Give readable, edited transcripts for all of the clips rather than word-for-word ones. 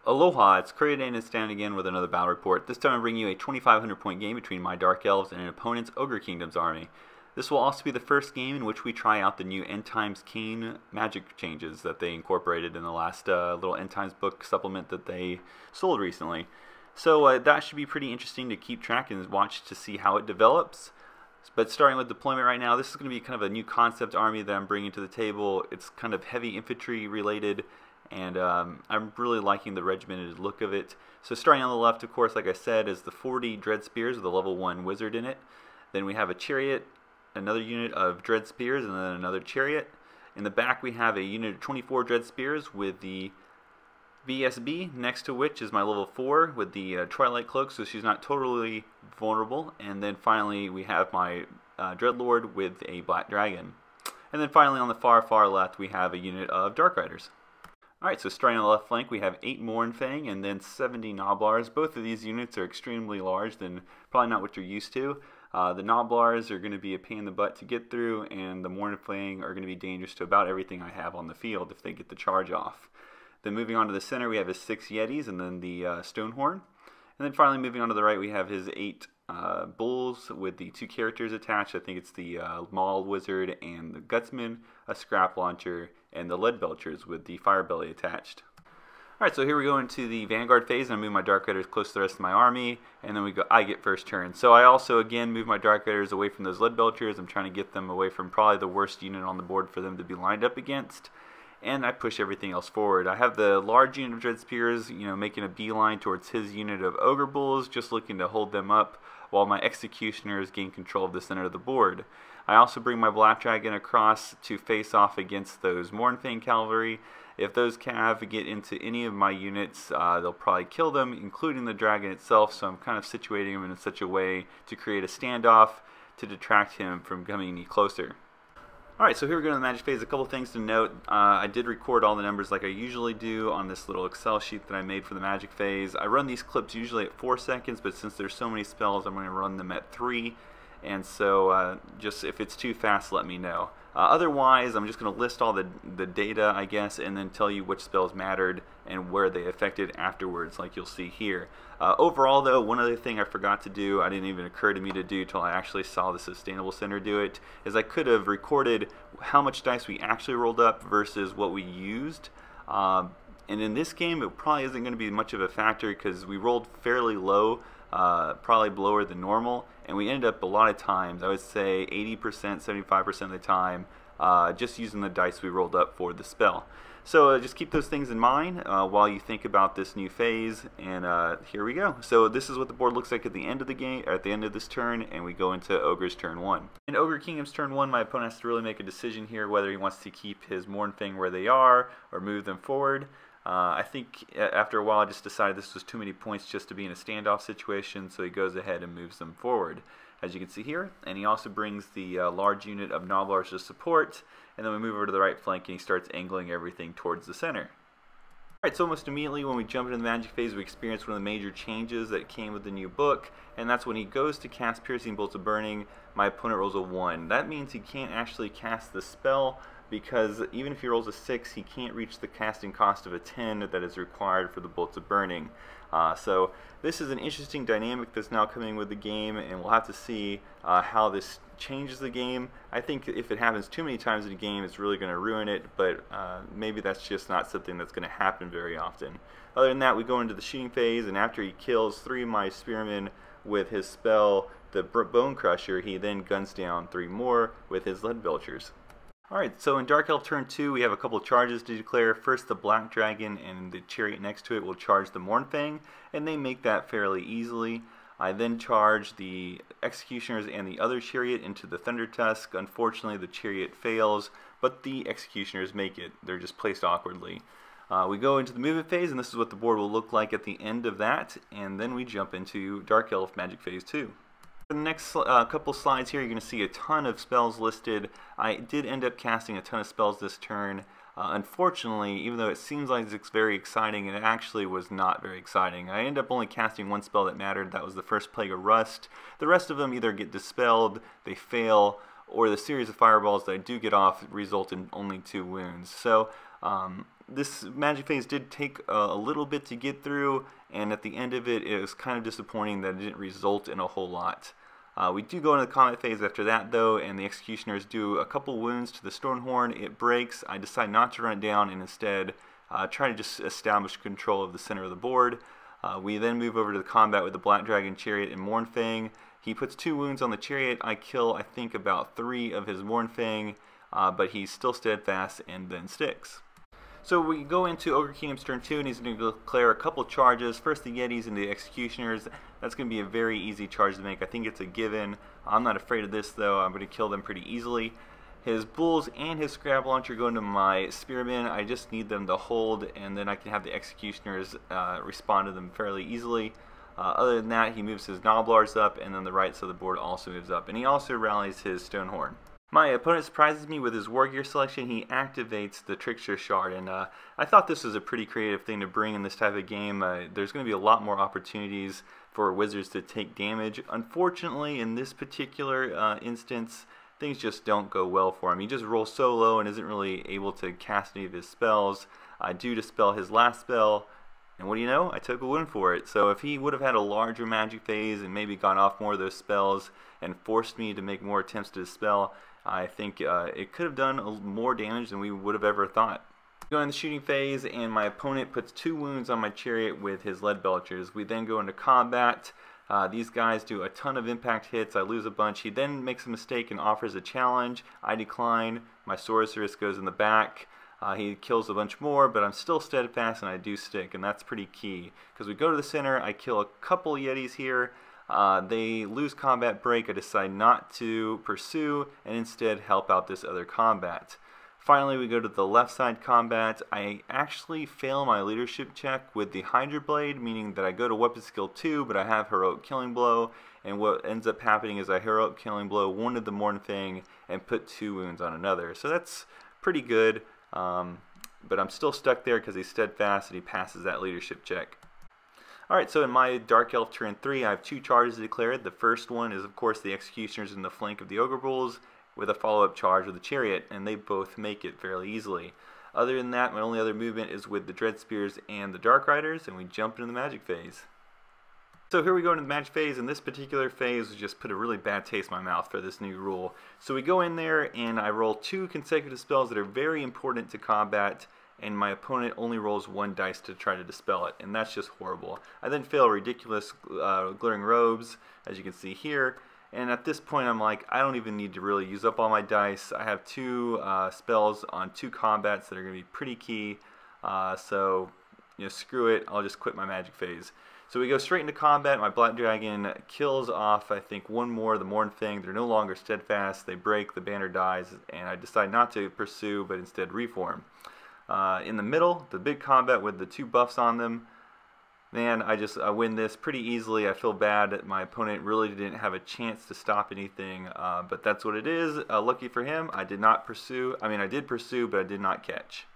Aloha, it's CreativeNameToStandOut again with another battle report. This time I'm bringing you a 2,500 point game between my Dark Elves and an opponent's Ogre Kingdom's army. This will also be the first game in which we try out the new End Times Khaine Magic changes that they incorporated in the last little End Times book supplement that they sold recently. So that should be pretty interesting to keep track and watch to see how it develops. But starting with deployment right now, this is going to be kind of a new concept army that I'm bringing to the table. It's kind of heavy infantry related, and I'm really liking the regimented look of it. So starting on the left, of course, like I said, is the 40 Dread Spears with a level 1 wizard in it. Then we have a chariot, another unit of Dread Spears, and then another chariot. In the back we have a unit of 24 Dread Spears with the BSB, next to which is my level 4 with the Twilight Cloak, so she's not totally vulnerable. And then finally we have my Dreadlord with a Black Dragon. And then finally on the far left we have a unit of Dark Riders. Alright, so starting on the left flank we have 8 Mournfang and then 70 Gnoblars. Both of these units are extremely large, than probably not what you're used to. The Gnoblars are going to be a pain in the butt to get through, and the Mournfang are going to be dangerous to about everything I have on the field if they get the charge off. Then moving on to the center we have his 6 Yetis and then the Stonehorn. And then finally moving on to the right we have his 8 Bulls with the 2 characters attached. I think it's the Maul Wizard and the Gutsman, a Scrap Launcher, and the Lead Belchers with the Fire Belly attached. Alright, so here we go into the Vanguard phase, and I move my Dark Riders close to the rest of my army, and then I get first turn. So I also again move my Dark Riders away from those Lead Belchers. I'm trying to get them away from probably the worst unit on the board for them to be lined up against. And I push everything else forward. I have the large unit of Dread Spears, making a beeline towards his unit of Ogre Bulls, just looking to hold them up, while my Executioners gain control of the center of the board. I also bring my Black Dragon across to face off against those Mournfang Cavalry. If those Cav get into any of my units, they'll probably kill them, including the dragon itself, so I'm kind of situating him in such a way to create a standoff to detract him from coming any closer. Alright, so here we go to the magic phase. A couple things to note. I did record all the numbers like I usually do on this little Excel sheet that I made for the magic phase. I run these clips usually at 4 seconds, but since there's so many spells, I'm going to run them at 3. And so just if it's too fast, let me know. Otherwise, I'm just going to list all the data, I guess, and then tell you which spells mattered and where they affected afterwards, like you'll see here. Overall, though, one other thing I forgot to do, I didn't even occur to me to do until I actually saw the Sustainable Center do it, is I could have recorded how much dice we actually rolled up versus what we used. And in this game, it probably isn't going to be much of a factor because we rolled fairly low, probably lower than normal, and we ended up a lot of times, I would say 80%, 75% of the time, just using the dice we rolled up for the spell. So just keep those things in mind while you think about this new phase, and here we go. So this is what the board looks like at the end of the game, at the end of this turn, and we go into Ogre's turn 1. In Ogre Kingdom's turn 1, my opponent has to really make a decision here whether he wants to keep his Mournfang where they are or move them forward. I think after a while I just decided this was too many points just to be in a standoff situation, so he goes ahead and moves them forward, as you can see here. And he also brings the large unit of Gnoblars to support, and then we move over to the right flank and he starts angling everything towards the center. Alright, so almost immediately when we jump into the magic phase, we experience one of the major changes that came with the new book, and that's when he goes to cast Piercing Bolts of Burning, my opponent rolls a 1. That means he can't actually cast the spell, because even if he rolls a 6, he can't reach the casting cost of a 10 that is required for the Bolts of Burning. So this is an interesting dynamic that's now coming with the game, and we'll have to see how this changes the game. I think if it happens too many times in a game, it's really going to ruin it, but maybe that's just not something that's going to happen very often. Other than that, we go into the shooting phase, and after he kills 3 of my Spearmen with his spell, the Bone Crusher, he then guns down 3 more with his Lead Belchers. Alright, so in Dark Elf turn 2 we have a couple charges to declare. First, the Black Dragon and the Chariot next to it will charge the Mournfang, and they make that fairly easily. I then charge the Executioners and the other Chariot into the Thunder Tusk. Unfortunately, the Chariot fails, but the Executioners make it. They're just placed awkwardly. We go into the movement phase, and this is what the board will look like at the end of that, and then we jump into Dark Elf Magic Phase 2. For the next couple slides here, you're going to see a ton of spells listed. I did end up casting a ton of spells this turn. Unfortunately, even though it seems like it's very exciting, it actually was not very exciting. I ended up only casting one spell that mattered. That was the first Plague of Rust. The rest of them either get dispelled, they fail, or the series of fireballs that I do get off result in only 2 wounds. So this magic phase did take a little bit to get through, and at the end of it, it was kind of disappointing that it didn't result in a whole lot. We do go into the combat phase after that though, and the Executioners do a couple wounds to the Stormhorn. It breaks. I decide not to run it down and instead try to just establish control of the center of the board. We then move over to the combat with the Black Dragon, Chariot, and Mournfang. He puts 2 wounds on the Chariot. I kill, I think, about 3 of his Mournfang, but he's still steadfast and then sticks. So we go into Ogre Kingdom's turn 2, and he's going to declare a couple charges. First, the Yetis and the Executioners. That's going to be a very easy charge to make. I think it's a given. I'm not afraid of this, though. I'm going to kill them pretty easily. His Bulls and his Scrap Launcher go into my Spearmen. I just need them to hold, and then I can have the Executioners respond to them fairly easily. Other than that, he moves his Gnoblars up, and then the right side of the board also moves up. And he also rallies his Stonehorn. My opponent surprises me with his War Gear selection. He activates the Trickster Shard, and I thought this was a pretty creative thing to bring in this type of game. There's going to be a lot more opportunities for Wizards to take damage. Unfortunately, in this particular instance, things just don't go well for him. He just rolls so low and isn't really able to cast any of his spells. I do dispel his last spell, and what do you know? I took a win for it. So if he would have had a larger magic phase and maybe got off more of those spells and forced me to make more attempts to dispel, I think it could have done more damage than we would have ever thought. Go in the shooting phase, and my opponent puts 2 wounds on my Chariot with his Lead Belchers. We then go into combat. These guys do a ton of impact hits. I lose a bunch. He then makes a mistake and offers a challenge. I decline. My Sorceress goes in the back. He kills a bunch more, but I'm still steadfast and I do stick, and that's pretty key. Because we go to the center, I kill a couple Yetis here. They lose combat break. I decide not to pursue and instead help out this other combat. Finally, we go to the left side combat. I actually fail my leadership check with the Hydra Blade, meaning that I go to weapon skill 2, but I have Heroic Killing Blow, and what ends up happening is I Heroic Killing Blow one of the Mournfang and put 2 wounds on another. So that's pretty good, but I'm still stuck there because he's steadfast and he passes that leadership check. Alright, so in my Dark Elf turn 3, I have 2 charges declared. The first one is, of course, the Executioners in the flank of the Ogre Bulls with a follow-up charge with the Chariot, and they both make it fairly easily. Other than that, my only other movement is with the Dread Spears and the Dark Riders, and we jump into the Magic phase. So here we go into the Magic phase, and this particular phase just put a really bad taste in my mouth for this new rule. So we go in there, and I roll 2 consecutive spells that are very important to combat, and my opponent only rolls 1 dice to try to dispel it, and that's just horrible. I then fail ridiculous Glittering Robes, as you can see here, and at this point I'm like, I don't even need to really use up all my dice. I have 2 spells on 2 combats that are going to be pretty key, so you know, screw it, I'll just quit my Magic phase. So we go straight into combat. My Black Dragon kills off, I think, 1 more of the Mournfang. They're no longer steadfast, they break, the banner dies, and I decide not to pursue, but instead reform. In the middle, the big combat with the 2 buffs on them, man, I win this pretty easily. I feel bad that my opponent really didn't have a chance to stop anything, but that's what it is. Lucky for him, I did not pursue. I mean, I did pursue, but I did not catch.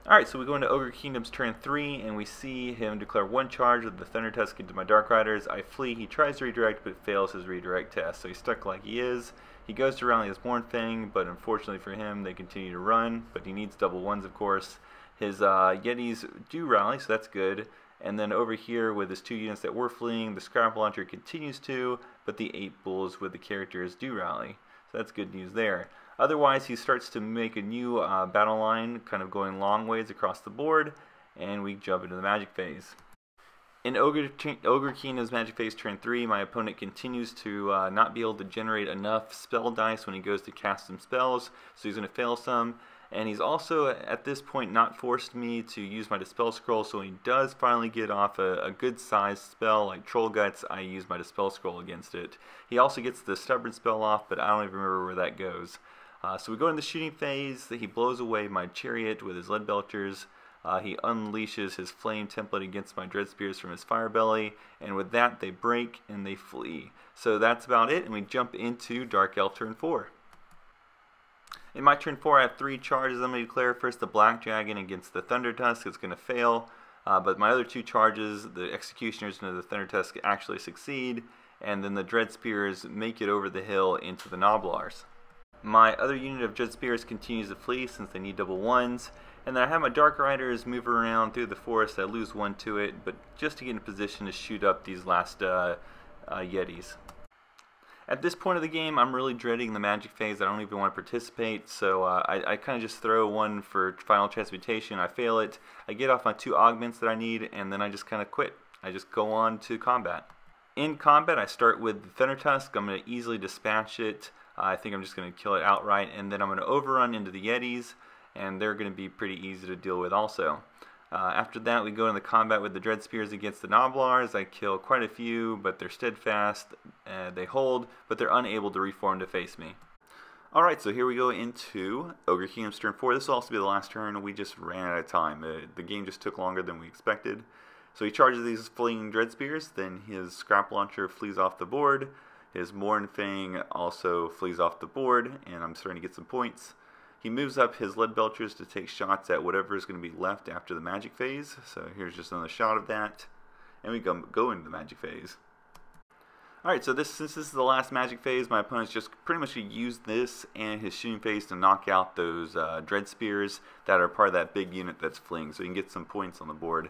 Alright, so we go into Ogre Kingdom's turn 3, and we see him declare 1 charge with the Thunder Tusk into my Dark Riders. I flee. He tries to redirect, but fails his redirect test, so he's stuck like he is. He goes to rally his Mournfang, but unfortunately for him, they continue to run, but he needs double 1s, of course. His Yetis do rally, so that's good. And then over here, with his 2 units that were fleeing, the Scrap Launcher continues to, but the 8 Bulls with the characters do rally. So that's good news there. Otherwise, he starts to make a new battle line, kind of going long ways across the board, and we jump into the Magic phase. In Ogre Kingdom's Magic Phase turn 3, my opponent continues to not be able to generate enough spell dice when he goes to cast some spells, so he's going to fail some. And he's also, at this point, not forced me to use my Dispel Scroll, so when he does finally get off a good-sized spell like Troll Guts, I use my Dispel Scroll against it. He also gets the Stubborn spell off, but I don't even remember where that goes. So we go in the shooting phase. He blows away my Chariot with his Lead Belchers. He unleashes his Flame template against my Dread Spears from his Fire Belly, and with that they break and they flee. So that's about it, and we jump into Dark Elf turn 4. In my turn 4, I have 3 charges I'm going to declare. First, the Black Dragon against the Thunder Tusk is going to fail, but my other 2 charges, the Executioners and the Thunder Tusk, actually succeed, and then the Dread Spears make it over the hill into the Gnoblars. My other unit of Dread Spears continues to flee since they need double 1s. And then I have my Dark Riders move around through the forest. I lose 1 to it, but just to get in a position to shoot up these last Yetis. At this point of the game, I'm really dreading the Magic Phase. I don't even want to participate, so I kind of just throw 1 for Final Transmutation. I fail it. I get off my 2 augments that I need, and then I just kind of quit. I just go on to combat. In combat, I start with the Thunder Tusk. I'm going to easily dispatch it. I think I'm just going to kill it outright, and then I'm going to overrun into the Yetis, and they're going to be pretty easy to deal with also. After that, we go into the combat with the Dread Spears against the Gnoblars. I kill quite a few, but they're steadfast. They hold, but they're unable to reform to face me. Alright, so here we go into Ogre Kingdom's turn 4. This will also be the last turn. We just ran out of time. The game just took longer than we expected. So he charges these fleeing Dread Spears, then his Scrap Launcher flees off the board. His Mournfang also flees off the board, and I'm starting to get some points. He moves up his Lead Belchers to take shots at whatever is going to be left after the Magic Phase. So here's just another shot of that. And we go into the Magic Phase. Alright, so since this is the last Magic Phase, my opponent's just pretty much going to use this and his Shooting Phase to knock out those Dread Spears that are part of that big unit that's fleeing. So you can get some points on the board.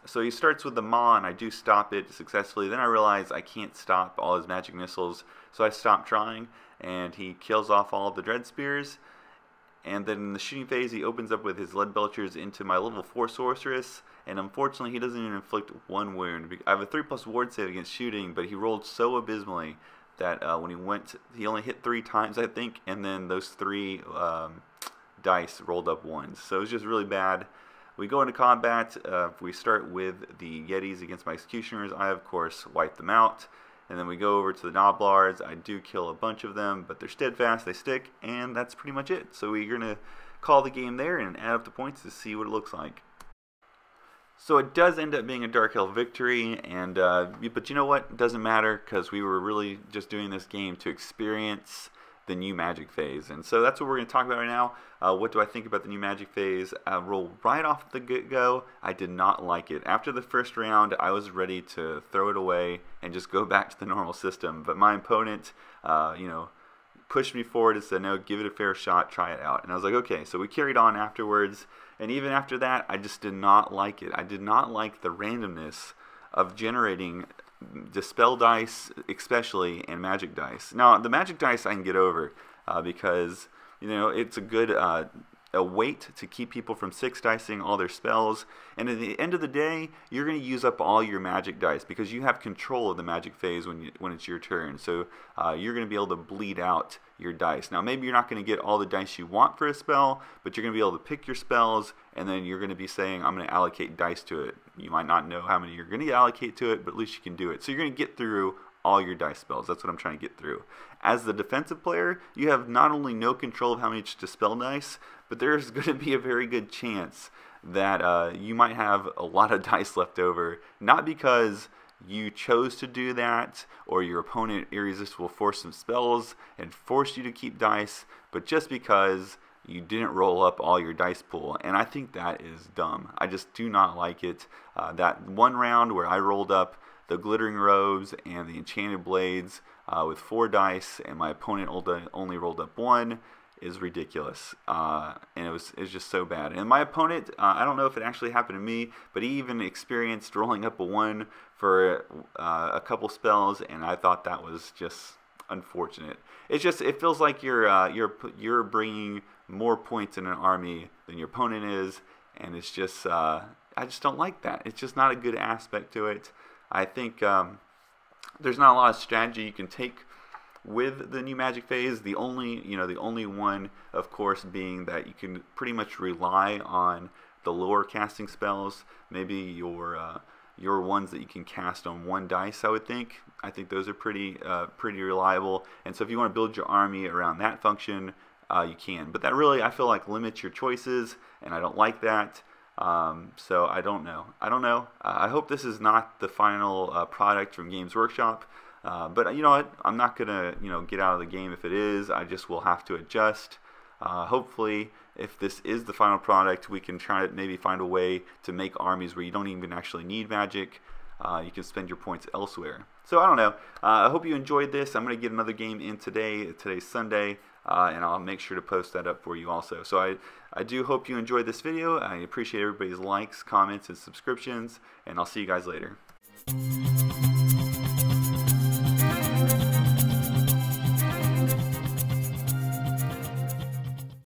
So he starts with the Maw, and I do stop it successfully. Then I realize I can't stop all his magic missiles, so I stop trying, and he kills off all of the Dread Spears. And then in the shooting phase, he opens up with his Lead Belchers into my level 4 Sorceress, and unfortunately he doesn't even inflict 1 wound. I have a 3+ ward save against shooting, but he rolled so abysmally that when he went, he only hit 3 times, I think, and then those 3 dice rolled up 1s. So it was just really bad. We go into combat. We start with the Yetis against my Executioners. I, of course, wipe them out. And then we go over to the Gnoblars. I do kill a bunch of them, but they're steadfast, they stick, and that's pretty much it. So we're going to call the game there and add up the points to see what it looks like. So it does end up being a Dark Elf victory, and but you know what? It doesn't matter, because we were really just doing this game to experience the new Magic Phase. And so that's what we're going to talk about right now. What do I think about the new Magic Phase? Roll right off the get-go, I did not like it. After the first round, I was ready to throw it away and just go back to the normal system. But my opponent, pushed me forward and said, no, give it a fair shot, try it out. And I was like, okay. So we carried on afterwards. And even after that, I just did not like it. I did not like the randomness of generating Dispel dice, especially, and Magic dice. Now, the Magic dice I can get over because, it's a good a weight to keep people from 6-dicing all their spells. And at the end of the day, you're going to use up all your Magic dice because you have control of the Magic Phase when it's your turn. So you're going to be able to bleed out your dice. Now, maybe you're not going to get all the dice you want for a spell, but you're going to be able to pick your spells, and then you're going to be saying, I'm going to allocate dice to it. You might not know how many you're going to allocate to it, but at least you can do it. So you're going to get through all your dice spells. That's what I'm trying to get through. As the defensive player, you have not only no control of how many to dispel dice, but there's going to be a very good chance that you might have a lot of dice left over, not because you chose to do that, or your opponent irresistible force some spells and forced you to keep dice, but just because you didn't roll up all your dice pool. And I think that is dumb. I just do not like it. That one round where I rolled up the Glittering Robes and the Enchanted Blades with 4 dice, and my opponent only rolled up 1, is ridiculous. And it was just so bad. And my opponent, I don't know if it actually happened to me, but he even experienced rolling up a 1 for a couple spells, and I thought that was just unfortunate. It feels like you're bringing more points in an army than your opponent is, and it's just I just don't like that. It's just not a good aspect to it. I think there's not a lot of strategy you can take with the new Magic phase. The only one, of course, being that you can pretty much rely on the lower casting spells. Maybe your ones that you can cast on 1 dice, I would think. I think those are pretty reliable. And so if you want to build your army around that function, you can. But that really, I feel like, limits your choices, and I don't like that. So I don't know. I hope this is not the final product from Games Workshop. But you know what? I'm not gonna get out of the game if it is. I just will have to adjust. Hopefully, if this is the final product, we can try to maybe find a way to make armies where you don't even actually need magic. You can spend your points elsewhere. So I don't know. I hope you enjoyed this. I'm going to get another game in today. Today's Sunday, and I'll make sure to post that up for you also. So I do hope you enjoyed this video. I appreciate everybody's likes, comments, and subscriptions, and I'll see you guys later.